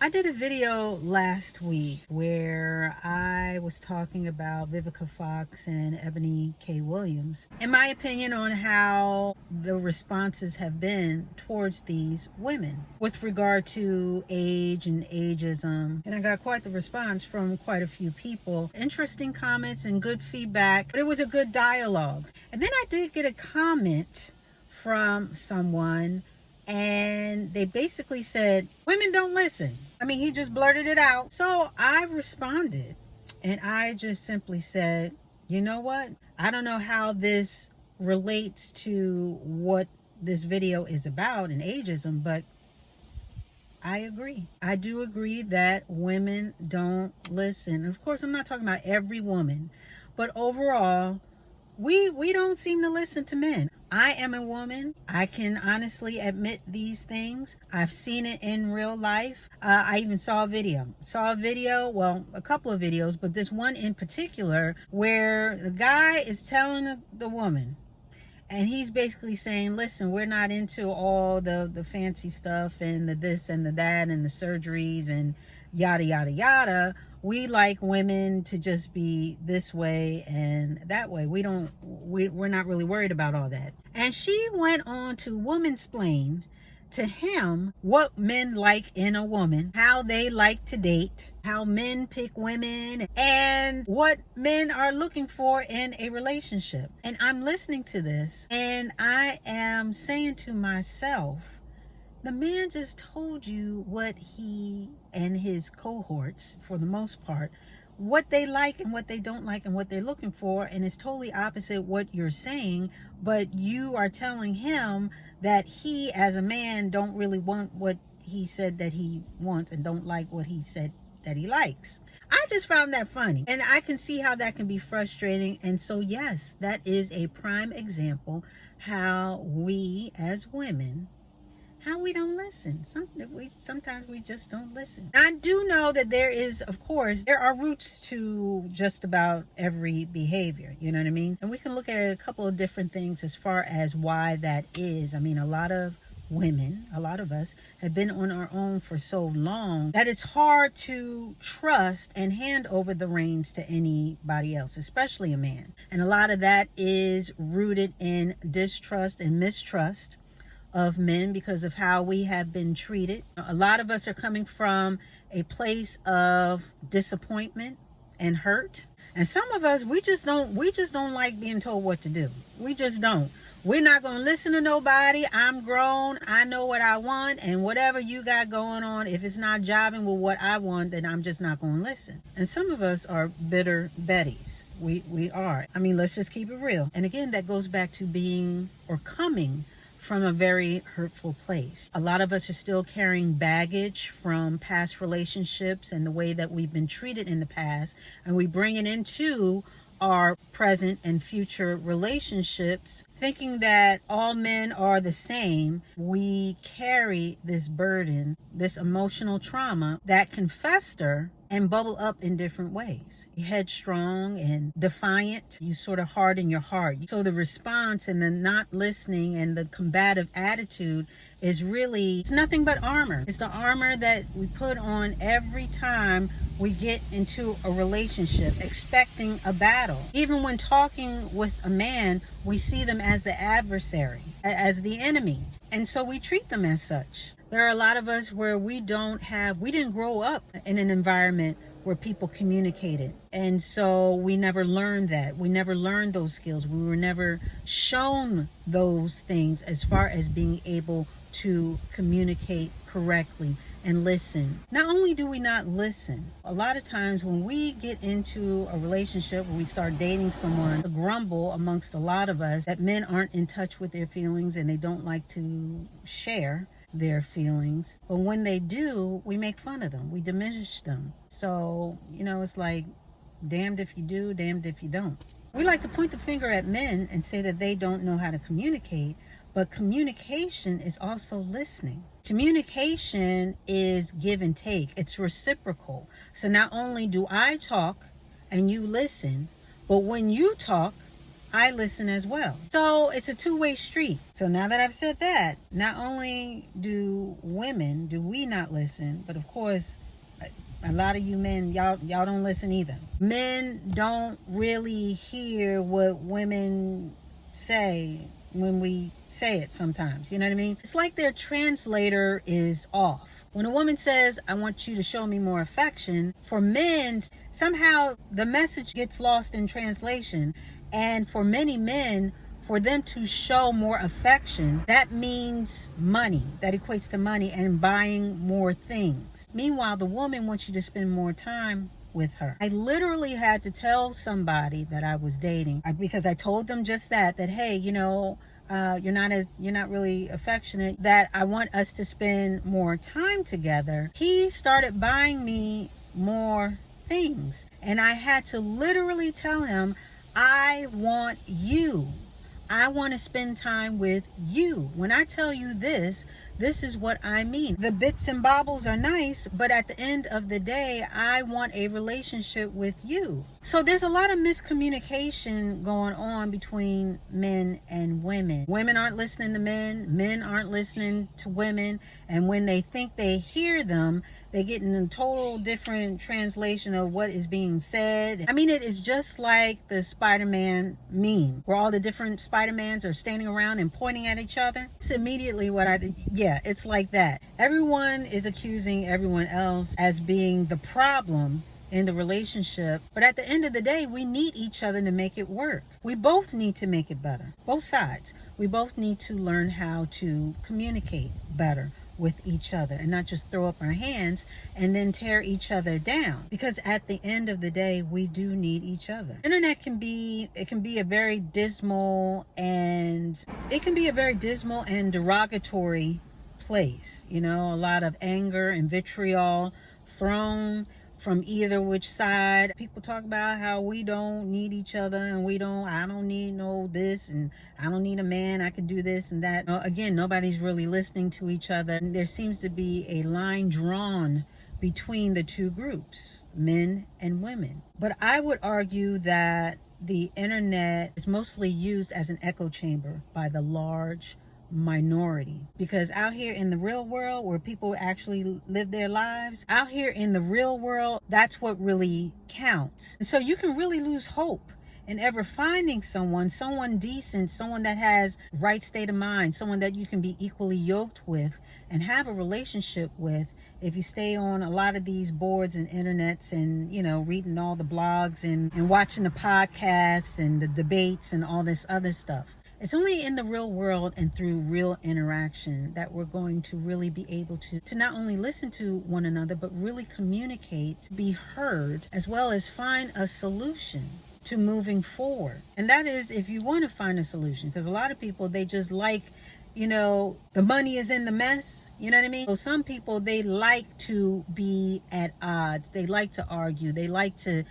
I did a video last week where I was talking about Vivica Fox and Ebony K. Williams. In my opinion on how the responses have been towards these women with regard to age and ageism. And I got quite the response from quite a few people. Interesting comments and good feedback, but it was a good dialogue. And then I did get a comment from someone, and they basically said, women don't listen. I mean, he just blurted it out. So I responded, and I just simply said, you know what? I don't know how this relates to what this video is about and ageism, but I agree. I do agree that women don't listen. Of course, I'm not talking about every woman, but overall, we don't seem to listen to men. I am a woman. I can honestly admit these things. I've seen it in real life. I even saw a video. Well, a couple of videos, but this one in particular where the guy is telling the woman, and he's basically saying, listen, we're not into all the fancy stuff and the this and the that and the surgeries and yada, yada, yada. We like women to just be this way and that way. We're not really worried about all that. And she went on to womansplain to him what men like in a woman, how they like to date, how men pick women, and what men are looking for in a relationship. And I'm listening to this and I am saying to myself, the man just told you what he and his cohorts, for the most part, what they like and what they don't like and what they're looking for, and it's totally opposite what you're saying, but you are telling him that he as a man don't really want what he said that he wants and don't like what he said that he likes. I just found that funny, and I can see how that can be frustrating. And so yes, that is a prime example how we as women, how we don't listen. Sometimes we just don't listen. I do know that there are roots to just about every behavior, you know what I mean? And we can look at a couple of different things as far as why that is. I mean, a lot of women, a lot of us have been on our own for so long that it's hard to trust and hand over the reins to anybody else, especially a man. And a lot of that is rooted in distrust and mistrust of men because of how we have been treated. A lot of us are coming from a place of disappointment and hurt. And some of us, we just don't like being told what to do. We just don't. We're not going to listen to nobody. I'm grown. I know what I want, and whatever you got going on, if it's not jiving with what I want, then I'm just not going to listen. And some of us are bitter Bettys. We are. I mean, let's just keep it real. And again, that goes back to being or coming from a very hurtful place. A lot of us are still carrying baggage from past relationships and the way that we've been treated in the past, and we bring it into our present and future relationships, thinking that all men are the same. We carry this burden, this emotional trauma that can fester and bubble up in different ways. Headstrong and defiant, you sort of harden your heart. So the response and the not listening and the combative attitude is really, it's nothing but armor. It's the armor that we put on every time we get into a relationship, expecting a battle. Even when talking with a man, we see them as the adversary, as the enemy. And so we treat them as such. There are a lot of us where we didn't grow up in an environment where people communicated. And so we never learned that. We never learned those skills. We were never shown those things as far as being able to communicate correctly and listen. Not only do we not listen, a lot of times when we get into a relationship, when we start dating someone, the grumble amongst a lot of us that men aren't in touch with their feelings and they don't like to share their feelings. But when they do, we make fun of them. We diminish them. So, it's like damned if you do, damned if you don't. We like to point the finger at men and say that they don't know how to communicate, but communication is also listening. Communication is give and take. It's reciprocal. So not only do I talk and you listen, but when you talk, I listen as well. So it's a two-way street. So now that I've said that, not only do we not listen, but of course, a lot of you men, y'all don't listen either. Men don't really hear what women say when we say it sometimes. You know what I mean? It's like their translator is off. When a woman says, I want you to show me more affection, for men, somehow the message gets lost in translation. And for many men, for them to show more affection, that means money. That equates to money and buying more things. Meanwhile, the woman wants you to spend more time with her. I literally had to tell somebody that I was dating, because I told them just that hey, you're not really affectionate, that I want us to spend more time together. He started buying me more things, and I had to literally tell him, I want you. I want to spend time with you. When I tell you this is what I mean. The bits and bobbles are nice, but at the end of the day, I want a relationship with you. So there's a lot of miscommunication going on between men and women. Women aren't listening to men. Men aren't listening to women. And when they think they hear them, they get in a total different translation of what is being said. I mean, it is just like the Spider-Man meme, where all the different Spider-Mans are standing around and pointing at each other. It's immediately what it's like that. Everyone is accusing everyone else as being the problem in the relationship. But at the end of the day, we need each other to make it work. We both need to make it better. Both sides. We both need to learn how to communicate better with each other and not just throw up our hands and then tear each other down, because at the end of the day, we do need each other. Internet can be a very dismal and derogatory place. A lot of anger and vitriol thrown from either which side. People talk about how we don't need each other, and I don't need no this, and I don't need a man, I can do this and that. Again, nobody's really listening to each other. There seems to be a line drawn between the two groups, men and women. But I would argue that the internet is mostly used as an echo chamber by the large minority, because out here in the real world, where people actually live their lives, out here in the real world, that's what really counts. And so you can really lose hope in ever finding someone decent, someone that has right state of mind, someone that you can be equally yoked with and have a relationship with, if you stay on a lot of these boards and internets and, reading all the blogs and watching the podcasts and the debates and all this other stuff. It's only in the real world and through real interaction that we're going to really be able to not only listen to one another, but really communicate, be heard, as well as find a solution to moving forward. And that is if you want to find a solution, because a lot of people, they just like, the money is in the mess. You know what I mean? So some people, they like to be at odds. They like to argue. They like to,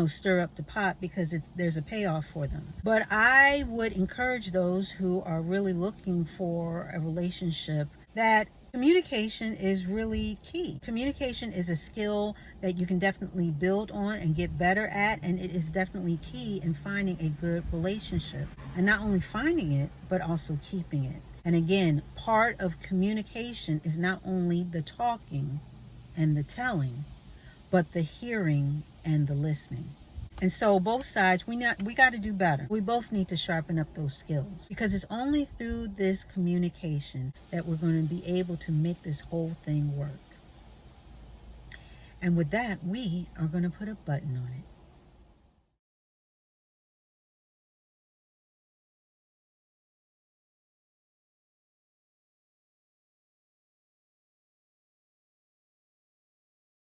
stir up the pot because there's a payoff for them. But I would encourage those who are really looking for a relationship that communication is really key. Communication is a skill that you can definitely build on and get better at, and it is definitely key in finding a good relationship. And not only finding it, but also keeping it. And again, part of communication is not only the talking and the telling, but the hearing and the listening. And so both sides, we got to do better. We both need to sharpen up those skills, because it's only through this communication that we're going to be able to make this whole thing work. And with that, we are going to put a button on it.